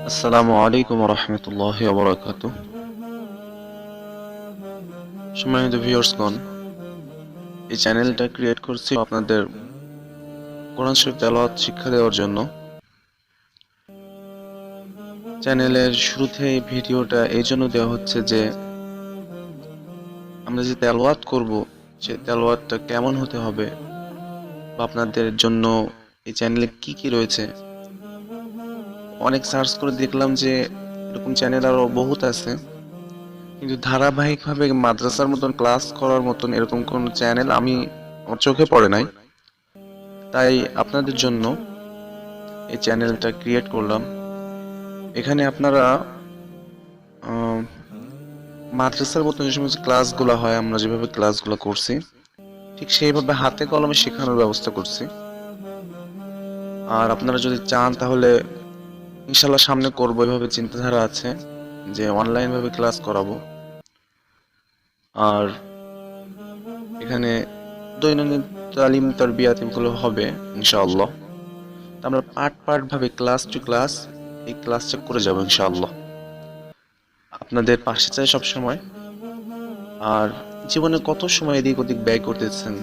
আসসালামু আলাইকুম ওয়া রাহমাতুল্লাহি ওয়া বারাকাতুহু। সম্মানিত ভিউয়ার্সগণ, এই চ্যানেলটা ক্রিয়েট করছি আপনাদের কোরআন শরীফ তেলাওয়াত শিক্ষা দেওয়ার জন্য। চ্যানেলের শুরুতে এই ভিডিওটা এই জন্য দেওয়া হচ্ছে যে আমরা যে তেলাওয়াত করব সেই তেলাওয়াতটা কেমন হতে হবে, বা আপনাদের জন্য এই চ্যানেলে কি কি রয়েছে। অনেক সার্চ করে দেখলাম যে এরকম চ্যানেল আরো বহুত আছে, কিন্তু ধারাবাহিকভাবে মাদ্রাসার মতন ক্লাস করার মতন এরকম কোন চ্যানেল আমার চোখে পড়ে নাই। তাই আপনাদের জন্য এই চ্যানেলটা ক্রিয়েট করলাম। এখানে আপনারা মাদ্রাসার মতন যে সমস্ত ক্লাসগুলো হয়, আমরা যেভাবে ক্লাসগুলো করছি ঠিক সেইভাবে হাতে কলমে শেখানোর ব্যবস্থা করছি। আর আপনারা যদি চান তাহলে ইনশাল্লাহ সামনে করবো, এভাবে চিন্তাধারা আছে যে অনলাইন ভাবে ক্লাস করাবো। আর এখানে দৈনন্দিন তালিম তারবিয়াত এগুলো হবে ইনশাআল্লাহ। আমরা পার্ট ভাবে ক্লাস টু ক্লাস এই ক্লাসটা করে যাবো ইনশাআল্লাহ। আপনাদের পাশে চাই সব সময়। আর জীবনে কত সময় এদিক ওদিক ব্যয় করতেছেন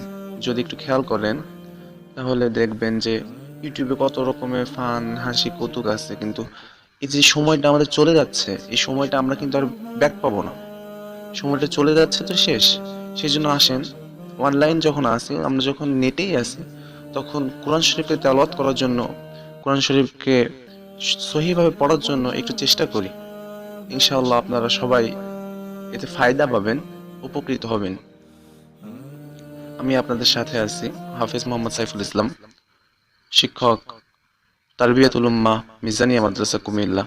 যদি একটু খেয়াল করেন তাহলে দেখবেন যে ইউটিউবে কত রকমের ফান হাসি কৌতুক আছে, কিন্তু এই যে সময়টা আমাদের চলে যাচ্ছে এই সময়টা আমরা কিন্তু আর ব্যাক পাবো না। সময়টা চলে যাচ্ছে তো শেষ। সেই জন্য আসেন, অনলাইন যখন আসি, আমরা যখন নেটেই আসি, তখন কোরআন শরীফকে তেলাওয়াত করার জন্য, কোরআন শরীফকে সহিভাবে পড়ার জন্য একটু চেষ্টা করি। ইনশাআল্লাহ আপনারা সবাই এতে ফায়দা পাবেন, উপকৃত হবেন। আমি আপনাদের সাথে আছি, হাফেজ মোহাম্মদ সাইফুল ইসলাম, শিক্ষক, তারবিয়াতুল উম্মাহ, মিজানিয়া মাদ্রাসা, কুমিল্লা।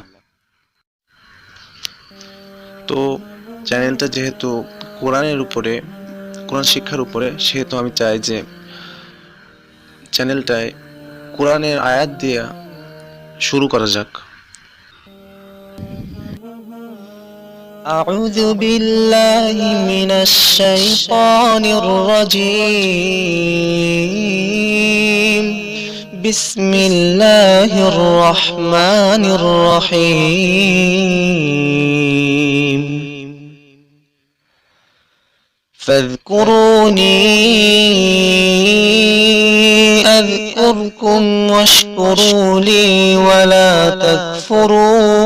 তো চ্যানেলটা যেহেতু কোরআনের উপরে, কোরআন শিক্ষার উপরে, সেহেতু আমি চাই যে চ্যানেলটায় কোরআনের আয়াত দিয়ে শুরু করা যাক। أعوذ بالله من الشيطان الرجيم. بسم الله الرحمن الرحيم. فاذكروني أذكركم واشكروا لي ولا تكفرون.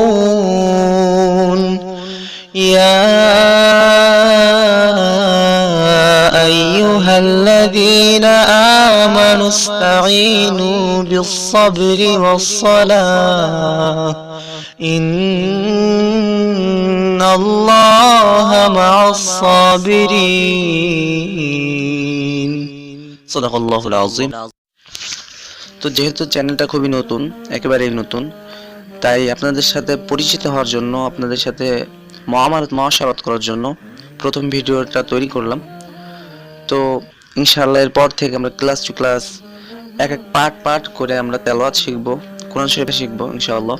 يا أيها الذين آمنوا استعينوا بالصبر والصلاة إن الله مع الصابرين. صدق الله العظيم. তো যেহেতু চ্যানেলটা খুবই নতুন, একেবারেই নতুন, তাই আপনাদের সাথে পরিচিত হওয়ার জন্য, আপনাদের সাথে মহাসারত করার জন্য প্রথম ভিডিওটা তৈরি করলাম। তো ইনশাআল্লাহ এরপর থেকে আমরা ক্লাস টু ক্লাস এক এক পার্ট করে আমরা তেলাওয়াত শিখবো, কোরআন শরীফ শিখবো ইনশাআল্লাহ।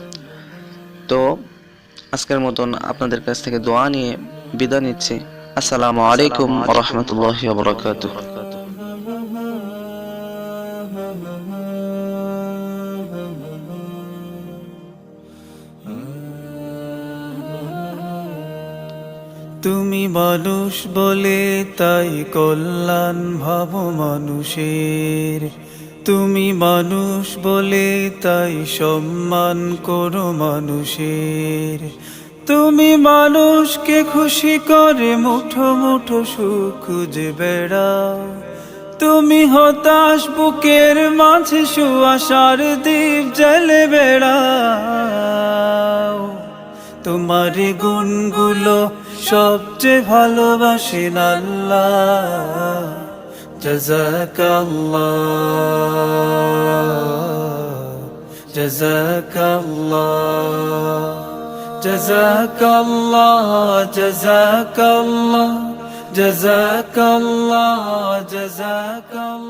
তো আজকের মতন আপনাদের কাছ থেকে দোয়া নিয়ে বিদায় নিচ্ছি। আসসালামু আলাইকুম ওয়া রাহমাতুল্লাহি ওয়া বারাকাতুহু। তুমি মানুষ বলে তাই কল্যাণ ভাব মানুষের, তুমি মানুষ বলে তাই সম্মান করো মানুষের। তুমি মানুষকে খুশি করে মুঠো মুঠো সুখ খুঁজে বেড়াও, তুমি হতাশ বুকের মাঝে সুআশার দীপ জ্বেলে বেড়াও। তোমার গুণগুলো সবচেয়ে ভালোবাসেন আল্লাহ। জাযাকাল্লাহ, জাযাকাল্লাহ, জাযাকাল্লাহ, জাযাকাল্লাহ, জাযাকাল্লাহ, জাযাকাল্লাহ।